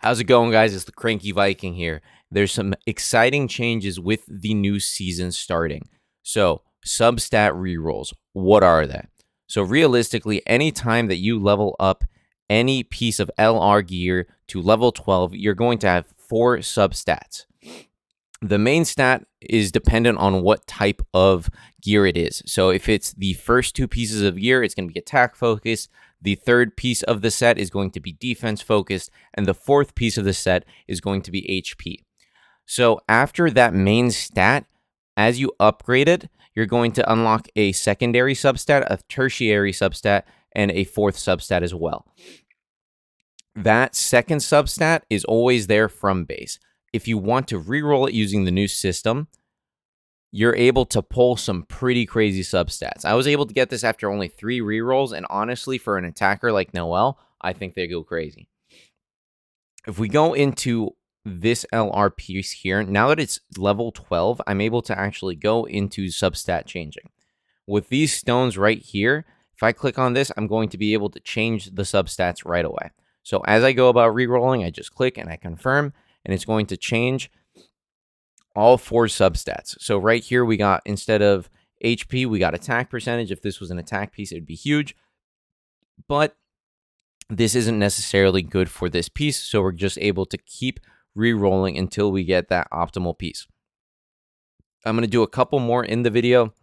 How's it going, guys? It's the Cranky Viking here. There's some exciting changes with the new season starting. So, Substat rerolls, what are they? So, realistically, anytime that you level up any piece of LR gear to level 12, you're going to have 4 substats. The main stat is dependent on what type of gear it is. So, if it's the first 2 pieces of gear, it's going to be attack focused. The third piece of the set is going to be defense focused, and the fourth piece of the set is going to be HP. So after that main stat, as you upgrade it, you're going to unlock a secondary substat, a tertiary substat, and a fourth substat as well. That second substat is always there from base. If you want to reroll it using the new system, you're able to pull some pretty crazy substats. I was able to get this after only 3 rerolls, and honestly, for an attacker like Noel, I think they go crazy. If we go into this LR piece here, now that it's level 12, I'm able to actually go into substat changing. With these stones right here, if I click on this, I'm going to be able to change the substats right away. So as I go about rerolling, I just click and I confirm, and it's going to change all 4 substats. So right here, we got, instead of HP, we got attack percentage. If this was an attack piece, it'd be huge. But this isn't necessarily good for this piece, so we're just able to keep re-rolling until we get that optimal piece. I'm going to do a couple more in the video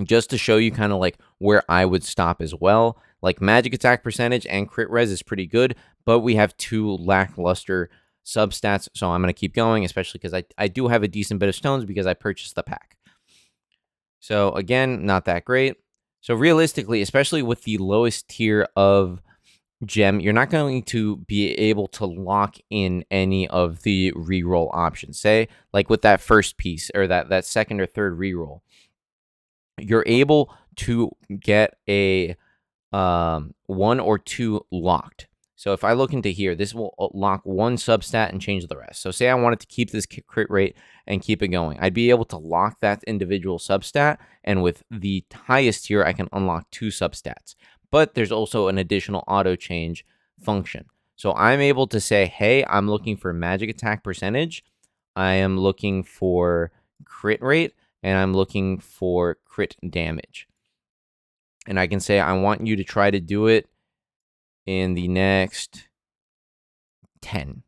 just to show you kind of like where I would stop as well. Like magic attack percentage and crit res is pretty good, but we have 2 lackluster substats, so I'm going to keep going, especially because I do have a decent bit of stones because I purchased the pack. So again, not that great. So realistically, especially with the lowest tier of gem, you're not going to be able to lock in any of the reroll options. Say, like with that first piece or that second or third reroll, you're able to get a 1 or 2 locked. So if I look into here, this will lock 1 substat and change the rest. So say I wanted to keep this crit rate and keep it going. I'd be able to lock that individual substat, and with the highest tier, I can unlock 2 substats. But there's also an additional auto change function. So I'm able to say, hey, I'm looking for magic attack percentage, I am looking for crit rate, and I'm looking for crit damage. And I can say, I want you to try to do it in the next 10.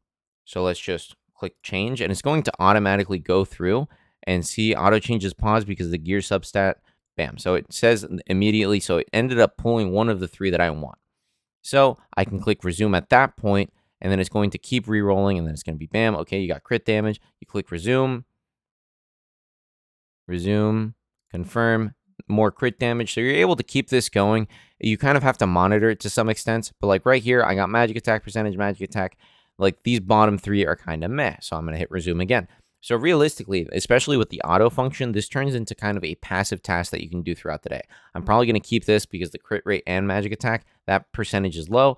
So let's just click change, and it's going to automatically go through and see auto changes paused because the gear substat, bam. So it says immediately, so it ended up pulling one of the 3 that I want. So I can click resume at that point, and then it's going to keep re-rolling, and then it's going to be bam. Okay, you got crit damage. You click resume, confirm, more crit damage. So you're able to keep this going. You kind of have to monitor it to some extent, but like right here, I got magic attack percentage, magic attack. Like these bottom 3 are kind of meh, so I'm going to hit resume again. So realistically, especially with the auto function, this turns into kind of a passive task that you can do throughout the day. I'm probably going to keep this because the crit rate and magic attack, that percentage is low,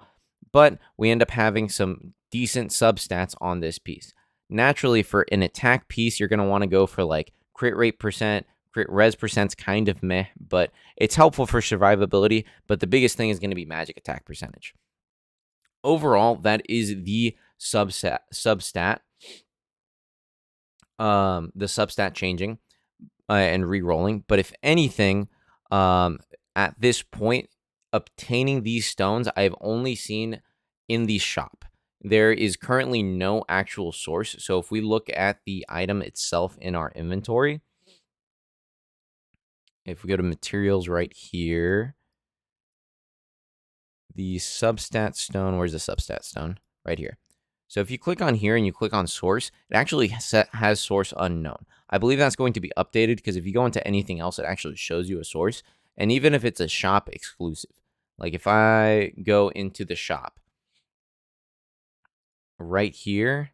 but we end up having some decent substats on this piece. Naturally, for an attack piece, you're going to want to go for like crit rate percent, crit res percent's kind of meh, but it's helpful for survivability. But the biggest thing is going to be magic attack percentage. Overall, that is the substat. The substat changing and re-rolling. But if anything, at this point, obtaining these stones, I've only seen in the shop. There is currently no actual source. So if we look at the item itself in our inventory, if we go to materials right here, the substat stone, where's the substat stone? Right here. So if you click on here and you click on source, it actually has source unknown. I believe that's going to be updated because if you go into anything else, it actually shows you a source. And even if it's a shop exclusive, like if I go into the shop right here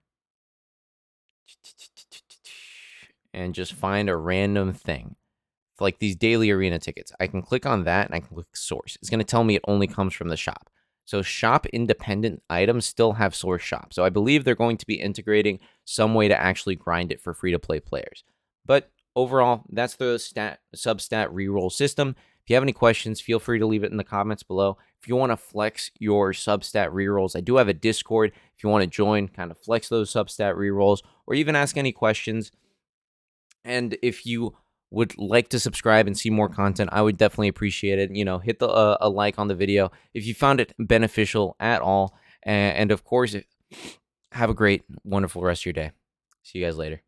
and just find a random thing, like these daily arena tickets, I can click on that and I can click source. It's going to tell me it only comes from the shop. So shop independent items still have source shop. So I believe they're going to be integrating some way to actually grind it for free-to-play players. But overall, that's the substat reroll system. If you have any questions, feel free to leave it in the comments below. if you want to flex your Substat rerolls, I do have a Discord. If you want to join, kind of flex those Substat rerolls, or even ask any questions. And if you would like to subscribe and see more content, I would definitely appreciate it. Hit a like on the video if you found it beneficial at all. And of course, have a great, wonderful rest of your day. See you guys later.